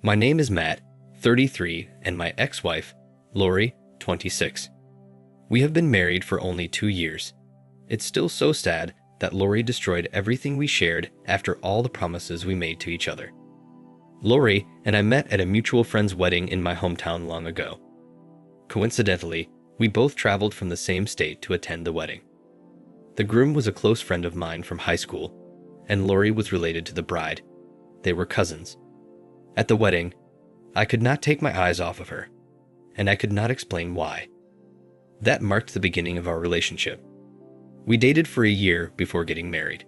My name is Matt, 33, and my ex-wife, Lori, 26. We have been married for only 2 years. It's still so sad that Lori destroyed everything we shared after all the promises we made to each other. Lori and I met at a mutual friend's wedding in my hometown long ago. Coincidentally, we both traveled from the same state to attend the wedding. The groom was a close friend of mine from high school, and Lori was related to the bride. They were cousins. At the wedding, I could not take my eyes off of her, and I could not explain why. That marked the beginning of our relationship. We dated for a year before getting married.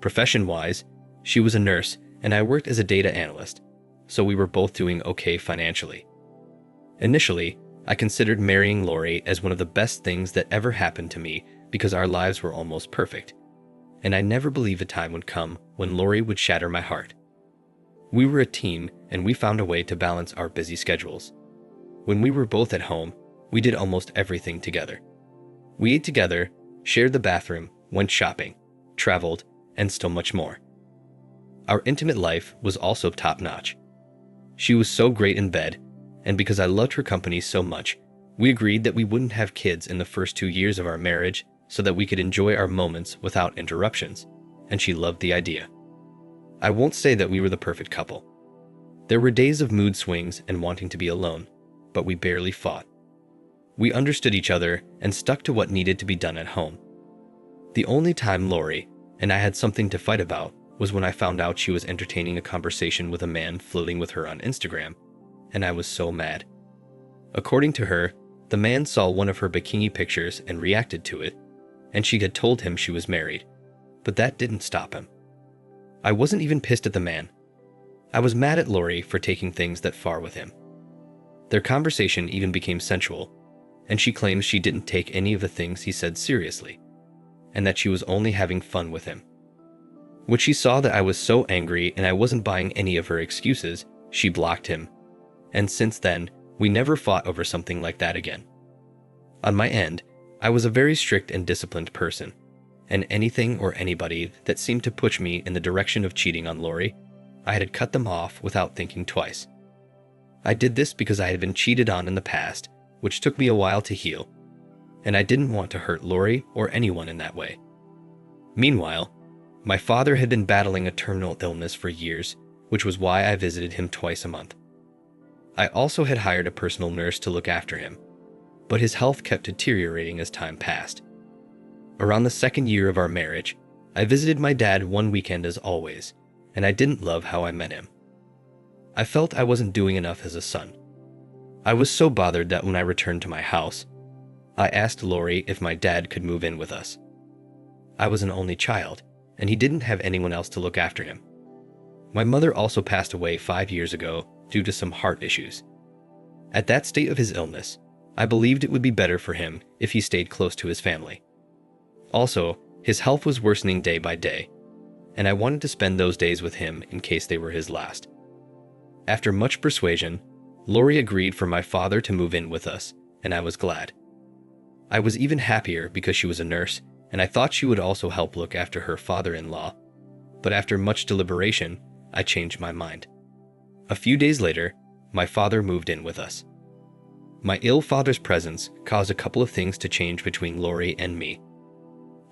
Profession-wise, she was a nurse and I worked as a data analyst, so we were both doing okay financially. Initially, I considered marrying Lori as one of the best things that ever happened to me because our lives were almost perfect, and I never believed a time would come when Lori would shatter my heart. We were a team and we found a way to balance our busy schedules. When we were both at home, we did almost everything together. We ate together, shared the bathroom, went shopping, traveled, and so much more. Our intimate life was also top-notch. She was so great in bed, and because I loved her company so much, we agreed that we wouldn't have kids in the first 2 years of our marriage so that we could enjoy our moments without interruptions, and she loved the idea. I won't say that we were the perfect couple. There were days of mood swings and wanting to be alone, but we barely fought. We understood each other and stuck to what needed to be done at home. The only time Lori and I had something to fight about was when I found out she was entertaining a conversation with a man flirting with her on Instagram, and I was so mad. According to her, the man saw one of her bikini pictures and reacted to it, and she had told him she was married, but that didn't stop him. I wasn't even pissed at the man. I was mad at Lori for taking things that far with him. Their conversation even became sensual, and she claims she didn't take any of the things he said seriously, and that she was only having fun with him. When she saw that I was so angry and I wasn't buying any of her excuses, she blocked him, and since then, we never fought over something like that again. On my end, I was a very strict and disciplined person, and anything or anybody that seemed to push me in the direction of cheating on Lori, I had to cut them off without thinking twice. I did this because I had been cheated on in the past, which took me a while to heal, and I didn't want to hurt Lori or anyone in that way. Meanwhile, my father had been battling a terminal illness for years, which was why I visited him twice a month. I also had hired a personal nurse to look after him, but his health kept deteriorating as time passed. Around the 2nd year of our marriage, I visited my dad one weekend as always, and I didn't love how I met him. I felt I wasn't doing enough as a son. I was so bothered that when I returned to my house, I asked Lori if my dad could move in with us. I was an only child, and he didn't have anyone else to look after him. My mother also passed away 5 years ago due to some heart issues. At that state of his illness, I believed it would be better for him if he stayed close to his family. Also, his health was worsening day by day, and I wanted to spend those days with him in case they were his last. After much persuasion, Lori agreed for my father to move in with us, and I was glad. I was even happier because she was a nurse, and I thought she would also help look after her father-in-law, but after much deliberation, I changed my mind. A few days later, my father moved in with us. My ill father's presence caused a couple of things to change between Lori and me.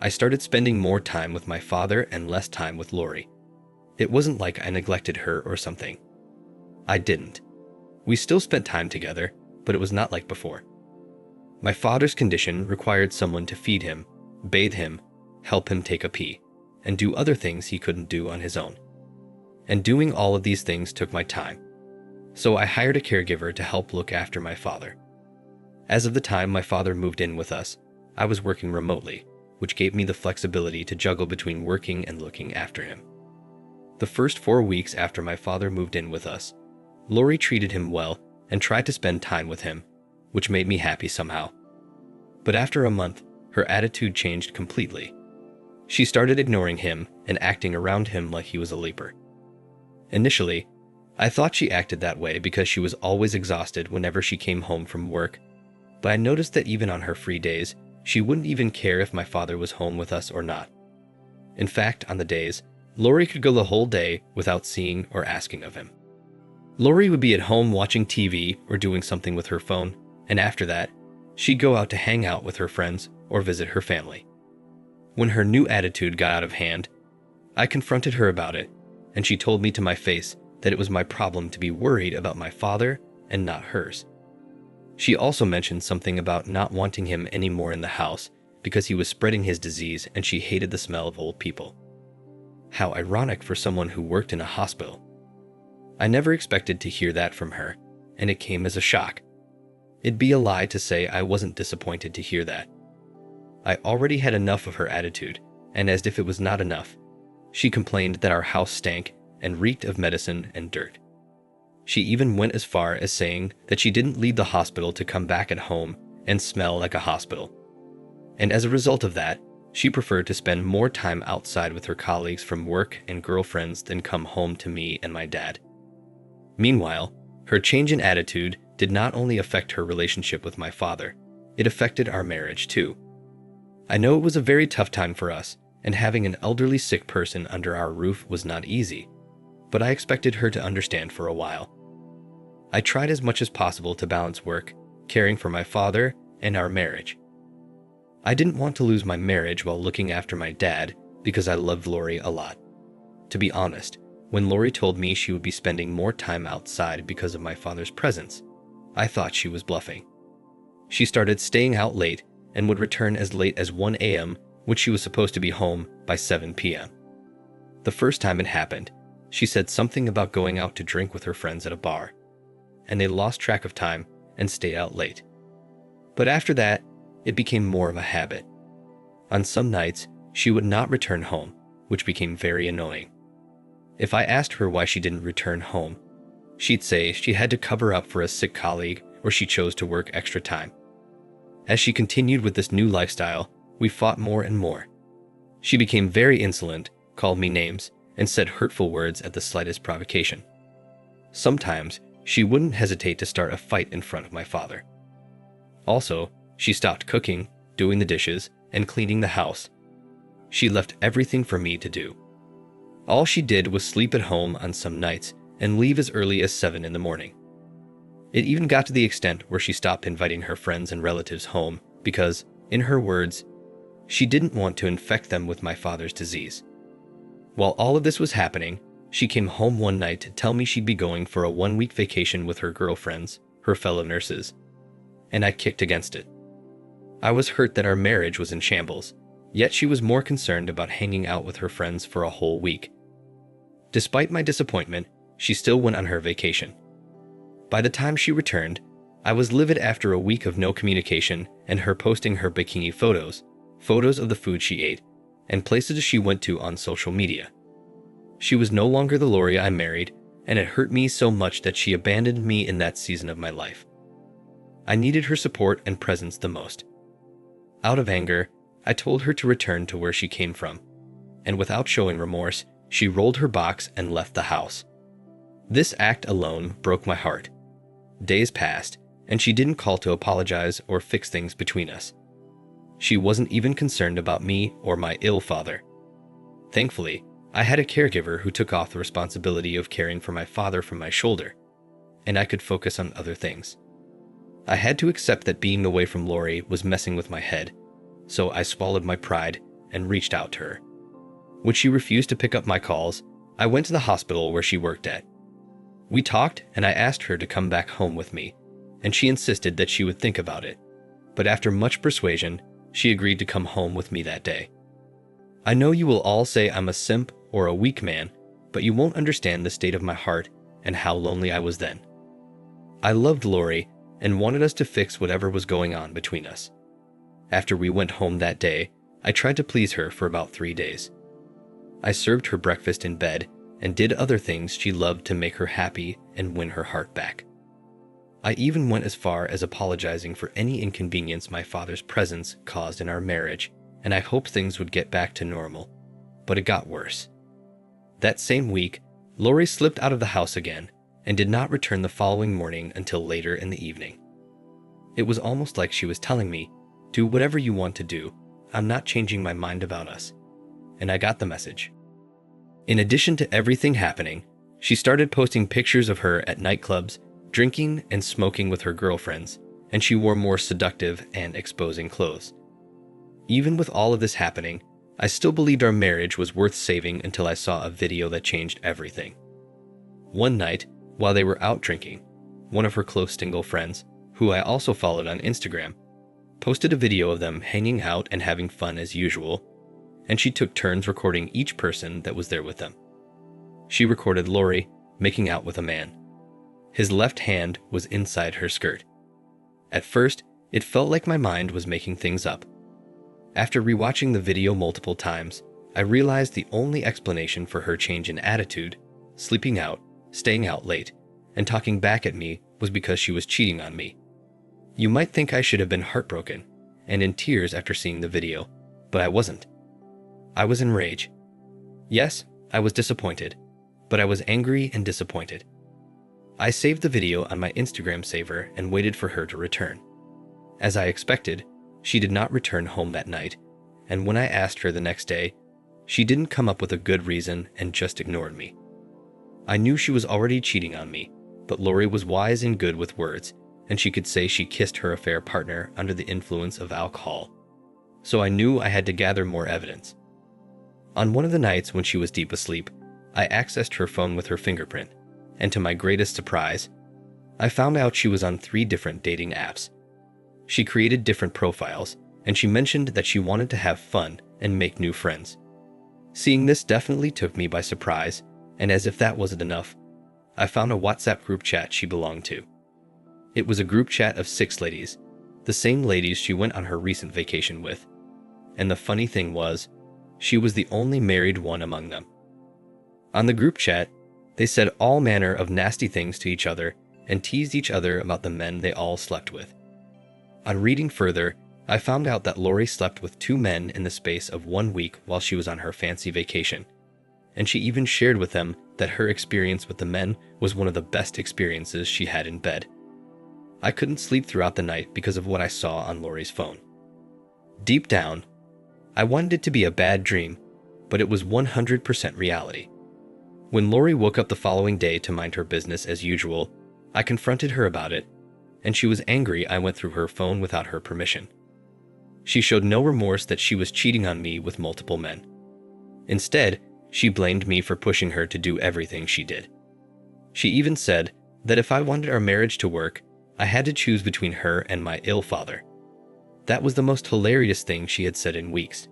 I started spending more time with my father and less time with Lori. It wasn't like I neglected her or something. I didn't. We still spent time together, but it was not like before. My father's condition required someone to feed him, bathe him, help him take a pee, and do other things he couldn't do on his own. And doing all of these things took my time. So I hired a caregiver to help look after my father. As of the time my father moved in with us, I was working remotely, which gave me the flexibility to juggle between working and looking after him. The first 4 weeks after my father moved in with us, Lori treated him well and tried to spend time with him, which made me happy somehow. But after a month, her attitude changed completely. She started ignoring him and acting around him like he was a leaper. Initially, I thought she acted that way because she was always exhausted whenever she came home from work, but I noticed that even on her free days, she wouldn't even care if my father was home with us or not. In fact, on the days, Lori could go the whole day without seeing or asking of him. Lori would be at home watching TV or doing something with her phone, and after that, she'd go out to hang out with her friends or visit her family. When her new attitude got out of hand, I confronted her about it, and she told me to my face that it was my problem to be worried about my father and not hers. She also mentioned something about not wanting him anymore in the house because he was spreading his disease and she hated the smell of old people. How ironic for someone who worked in a hospital. I never expected to hear that from her, and it came as a shock. It'd be a lie to say I wasn't disappointed to hear that. I already had enough of her attitude, and as if it was not enough, she complained that our house stank and reeked of medicine and dirt. She even went as far as saying that she didn't leave the hospital to come back at home and smell like a hospital. And as a result of that, she preferred to spend more time outside with her colleagues from work and girlfriends than come home to me and my dad. Meanwhile, her change in attitude did not only affect her relationship with my father, it affected our marriage too. I know it was a very tough time for us, and having an elderly sick person under our roof was not easy, but I expected her to understand for a while. I tried as much as possible to balance work, caring for my father, and our marriage. I didn't want to lose my marriage while looking after my dad because I loved Lori a lot. To be honest, when Lori told me she would be spending more time outside because of my father's presence, I thought she was bluffing. She started staying out late and would return as late as 1 a.m., which she was supposed to be home by 7 p.m. The first time it happened, she said something about going out to drink with her friends at a bar, and they lost track of time and stayed out late. But after that, it became more of a habit. On some nights, she would not return home, which became very annoying. If I asked her why she didn't return home, she'd say she had to cover up for a sick colleague or she chose to work extra time. As she continued with this new lifestyle, we fought more and more. She became very insolent, called me names, and said hurtful words at the slightest provocation. Sometimes, she wouldn't hesitate to start a fight in front of my father. Also, she stopped cooking, doing the dishes, and cleaning the house. She left everything for me to do. All she did was sleep at home on some nights and leave as early as 7 in the morning. It even got to the extent where she stopped inviting her friends and relatives home because, in her words, she didn't want to infect them with my father's disease. While all of this was happening, she came home one night to tell me she'd be going for a 1-week vacation with her girlfriends, her fellow nurses, and I kicked against it. I was hurt that our marriage was in shambles, yet she was more concerned about hanging out with her friends for a whole week. Despite my disappointment, she still went on her vacation. By the time she returned, I was livid after a week of no communication and her posting her bikini photos of the food she ate, and places she went to on social media. She was no longer the Lori I married, and it hurt me so much that she abandoned me in that season of my life. I needed her support and presence the most. Out of anger, I told her to return to where she came from, and without showing remorse, she rolled her box and left the house. This act alone broke my heart. Days passed, and she didn't call to apologize or fix things between us. She wasn't even concerned about me or my ill father. Thankfully, I had a caregiver who took off the responsibility of caring for my father from my shoulder, and I could focus on other things. I had to accept that being away from Lori was messing with my head, so I swallowed my pride and reached out to her. When she refused to pick up my calls, I went to the hospital where she worked at. We talked, and I asked her to come back home with me, and she insisted that she would think about it. But after much persuasion, she agreed to come home with me that day. I know you will all say I'm a simp or a weak man, but you won't understand the state of my heart and how lonely I was then. I loved Lori and wanted us to fix whatever was going on between us. After we went home that day, I tried to please her for about 3 days. I served her breakfast in bed and did other things she loved to make her happy and win her heart back. I even went as far as apologizing for any inconvenience my father's presence caused in our marriage, and I hoped things would get back to normal, but it got worse. That same week, Lori slipped out of the house again and did not return the following morning until later in the evening. It was almost like she was telling me, "Do whatever you want to do, I'm not changing my mind about us," and I got the message. In addition to everything happening, She started posting pictures of her at nightclubs, drinking and smoking with her girlfriends, and she wore more seductive and exposing clothes. Even with all of this happening, I still believed our marriage was worth saving until I saw a video that changed everything. One night, while they were out drinking, one of her close single friends, who I also followed on Instagram, posted a video of them hanging out and having fun as usual, and she took turns recording each person that was there with them. She recorded Lori making out with a man. His left hand was inside her skirt. At first, it felt like my mind was making things up. After rewatching the video multiple times, I realized the only explanation for her change in attitude, sleeping out, staying out late, and talking back at me was because she was cheating on me. You might think I should have been heartbroken and in tears after seeing the video, but I wasn't. I was in rage. Yes, I was disappointed, but I was angry and disappointed. I saved the video on my Instagram saver and waited for her to return. As I expected, she did not return home that night, and when I asked her the next day, she didn't come up with a good reason and just ignored me. I knew she was already cheating on me, but Lori was wise and good with words, and she could say she kissed her affair partner under the influence of alcohol. So I knew I had to gather more evidence. On one of the nights when she was deep asleep, I accessed her phone with her fingerprint, and to my greatest surprise, I found out she was on 3 different dating apps. She created different profiles, and she mentioned that she wanted to have fun and make new friends. Seeing this definitely took me by surprise, and as if that wasn't enough, I found a WhatsApp group chat she belonged to. It was a group chat of 6 ladies, the same ladies she went on her recent vacation with. And the funny thing was, she was the only married one among them. On the group chat, they said all manner of nasty things to each other and teased each other about the men they all slept with. On reading further, I found out that Lori slept with 2 men in the space of 1 week while she was on her fancy vacation, and she even shared with them that her experience with the men was one of the best experiences she had in bed. I couldn't sleep throughout the night because of what I saw on Lori's phone. Deep down, I wanted it to be a bad dream, but it was 100% reality. When Lori woke up the following day to mind her business as usual, I confronted her about it, and she was angry I went through her phone without her permission. She showed no remorse that she was cheating on me with multiple men. Instead, she blamed me for pushing her to do everything she did. She even said that if I wanted our marriage to work, I had to choose between her and my ill father. That was the most hilarious thing she had said in weeks.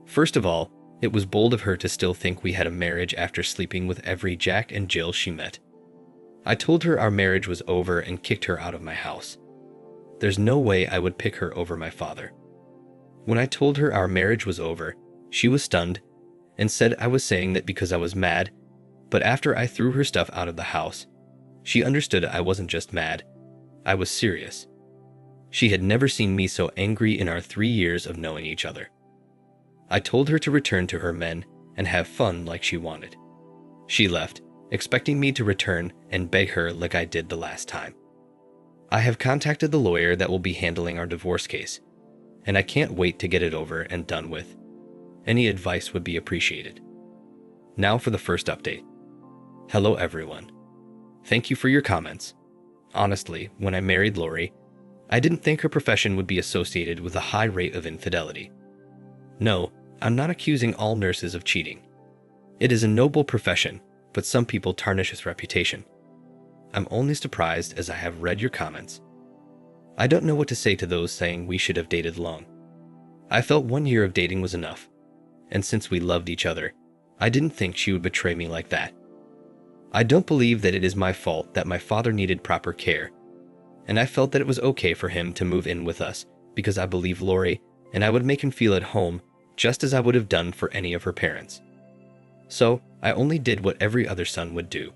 First of all, it was bold of her to still think we had a marriage after sleeping with every Jack and Jill she met. I told her our marriage was over and kicked her out of my house. There's no way I would pick her over my father. When I told her our marriage was over, she was stunned and said I was saying that because I was mad, but after I threw her stuff out of the house, she understood I wasn't just mad, I was serious. She had never seen me so angry in our 3 years of knowing each other. I told her to return to her men and have fun like she wanted. She left, expecting me to return and beg her like I did the last time. I have contacted the lawyer that will be handling our divorce case, and I can't wait to get it over and done with. Any advice would be appreciated. Now for the first update. Hello everyone. Thank you for your comments. Honestly, when I married Lori, I didn't think her profession would be associated with a high rate of infidelity. No, I'm not accusing all nurses of cheating. It is a noble profession, but some people tarnish its reputation. I'm only surprised as I have read your comments. I don't know what to say to those saying we should have dated long. I felt 1 year of dating was enough, and since we loved each other, I didn't think she would betray me like that. I don't believe that it is my fault that my father needed proper care, and I felt that it was okay for him to move in with us because I believe Lori and I would make him feel at home just as I would have done for any of her parents. So, I only did what every other son would do.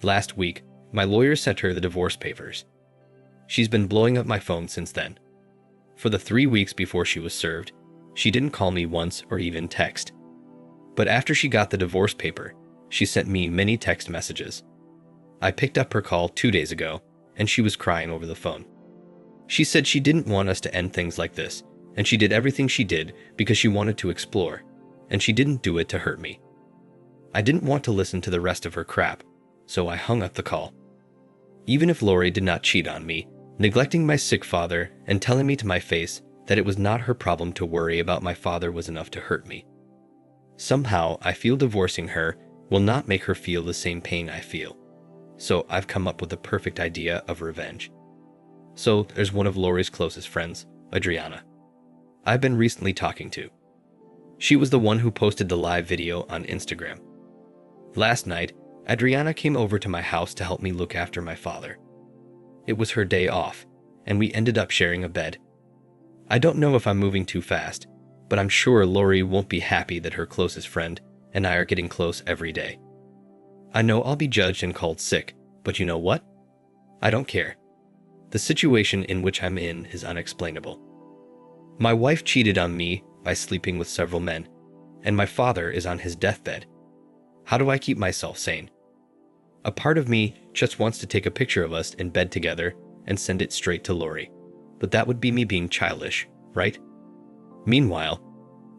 Last week, my lawyer sent her the divorce papers. She's been blowing up my phone since then. For the 3 weeks before she was served, she didn't call me once or even text. But after she got the divorce paper, she sent me many text messages. I picked up her call 2 days ago, and she was crying over the phone. She said she didn't want us to end things like this, and she did everything she did because she wanted to explore, and she didn't do it to hurt me. I didn't want to listen to the rest of her crap, so I hung up the call. Even if Lori did not cheat on me, neglecting my sick father and telling me to my face that it was not her problem to worry about my father was enough to hurt me. Somehow, I feel divorcing her will not make her feel the same pain I feel. So I've come up with the perfect idea of revenge. So there's one of Lori's closest friends, Adriana. I've been recently talking to. She was the one who posted the live video on Instagram. Last night, Adriana came over to my house to help me look after my father. It was her day off, and we ended up sharing a bed. I don't know if I'm moving too fast, but I'm sure Lori won't be happy that her closest friend and I are getting close every day. I know I'll be judged and called sick, but you know what? I don't care. The situation in which I'm in is unexplainable. My wife cheated on me by sleeping with several men, and my father is on his deathbed. How do I keep myself sane? A part of me just wants to take a picture of us in bed together and send it straight to Lori, but that would be me being childish, right? Meanwhile,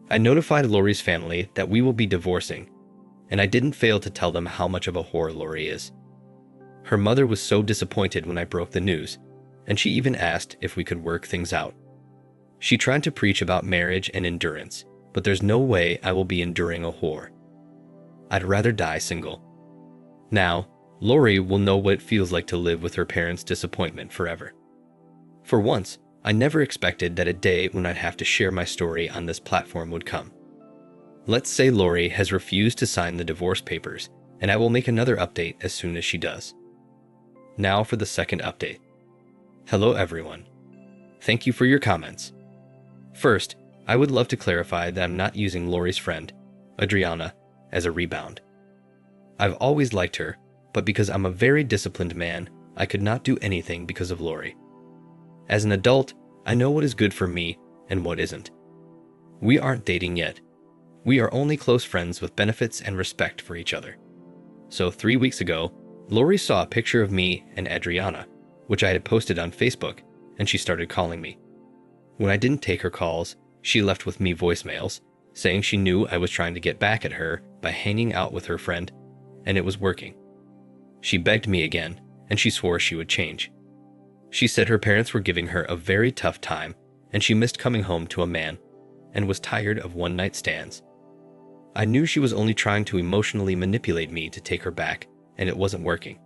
I notified Lori's family that we will be divorcing, and I didn't fail to tell them how much of a whore Lori is. Her mother was so disappointed when I broke the news, and she even asked if we could work things out. She tried to preach about marriage and endurance, but there's no way I will be enduring a whore. I'd rather die single. Now, Lori will know what it feels like to live with her parents' disappointment forever. For once, I never expected that a day when I'd have to share my story on this platform would come. Let's say Lori has refused to sign the divorce papers, and I will make another update as soon as she does. Now for the second update. Hello everyone. Thank you for your comments. First, I would love to clarify that I'm not using Lori's friend, Adriana, as a rebound. I've always liked her, but because I'm a very disciplined man, I could not do anything because of Lori. As an adult, I know what is good for me and what isn't. We aren't dating yet. We are only close friends with benefits and respect for each other. So 3 weeks ago, Lori saw a picture of me and Adriana, which I had posted on Facebook, and she started calling me. When I didn't take her calls, she left with me voicemails, saying she knew I was trying to get back at her by hanging out with her friend, and it was working. She begged me again, and she swore she would change. She said her parents were giving her a very tough time, and she missed coming home to a man, and was tired of one-night stands. I knew she was only trying to emotionally manipulate me to take her back, and it wasn't working.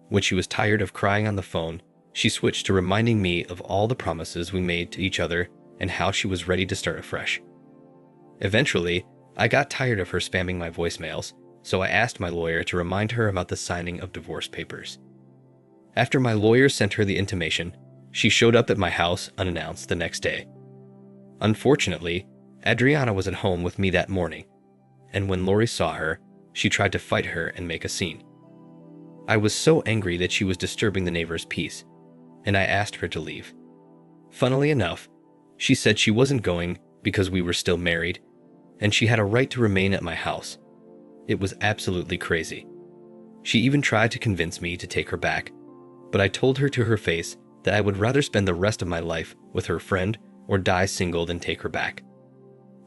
When she was tired of crying on the phone, she switched to reminding me of all the promises we made to each other and how she was ready to start afresh. Eventually, I got tired of her spamming my voicemails, so I asked my lawyer to remind her about the signing of divorce papers. After my lawyer sent her the intimation, she showed up at my house unannounced the next day. Unfortunately, Adriana was at home with me that morning, and when Lori saw her, she tried to fight her and make a scene. I was so angry that she was disturbing the neighbor's peace, and I asked her to leave. Funnily enough, she said she wasn't going because we were still married, and she had a right to remain at my house. It was absolutely crazy. She even tried to convince me to take her back, but I told her to her face that I would rather spend the rest of my life with her friend or die single than take her back.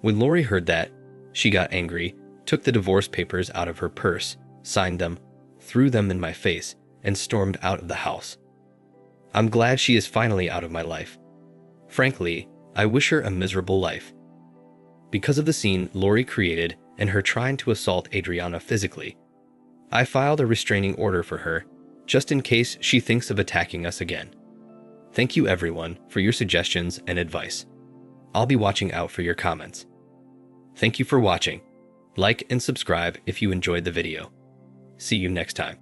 When Lori heard that, she got angry, took the divorce papers out of her purse, signed them, threw them in my face, and stormed out of the house. I'm glad she is finally out of my life. Frankly, I wish her a miserable life. Because of the scene Lori created and her trying to assault Adriana physically, I filed a restraining order for her, just in case she thinks of attacking us again. Thank you everyone for your suggestions and advice. I'll be watching out for your comments. Thank you for watching. Like and subscribe if you enjoyed the video. See you next time.